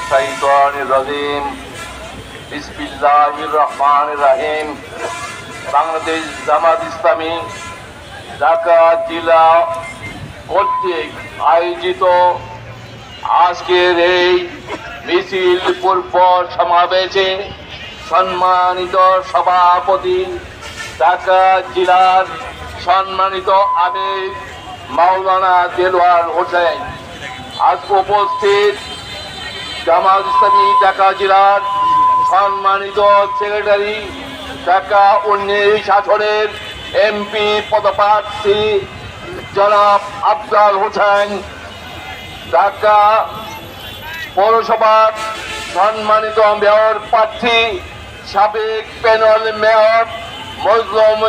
শাইতানির রাজিম। বিসমিল্লাহির রহমানির রহিম। বাংলাদেশ জামাত ইসলামী ঢাকা জেলা কর্তৃক আয়োজিত আজকের এই মিছিল পূর্ব সমাবেশে সম্মানিত সভাপতি ঢাকা জেলার সম্মানিত আমির মাওলানা দেলোয়ার হোসেন, আজ উপস্থিত জামাত ইসলামী ঢাকা জেলার সম্মানিত সেক্রেটারি, ঢাকা 19 আসনের এমপি পদপ্রার্থী জনাব আফজাল হোসেন, ঢাকা পৌরসভার সম্মানিত মেয়র প্রার্থী সাবেক প্যানেল মেয়র মজলুম